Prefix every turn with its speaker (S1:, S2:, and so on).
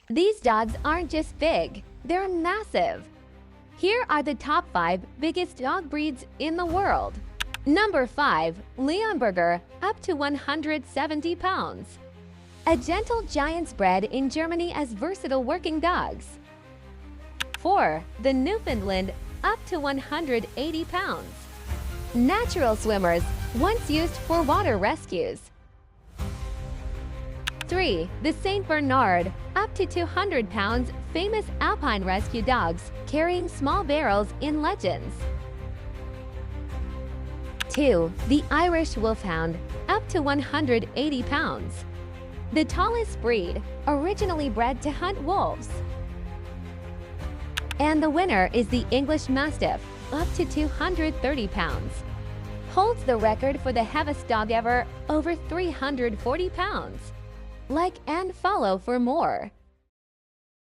S1: These dogs aren't just big, they're massive. Here are the top 5 biggest dog breeds in the world. Number 5. Leonberger, up to 170 pounds. A gentle giant's bred in Germany as versatile working dogs. 4. The Newfoundland, up to 180 pounds. Natural swimmers, once used for water rescues. 3. The Saint Bernard, up to 200 pounds, famous alpine rescue dogs carrying small barrels in legends. 2. The Irish Wolfhound, up to 180 pounds. The tallest breed, originally bred to hunt wolves. And the winner is the English Mastiff, up to 230 pounds. Holds the record for the heaviest dog ever, over 340 pounds. Like and follow for more.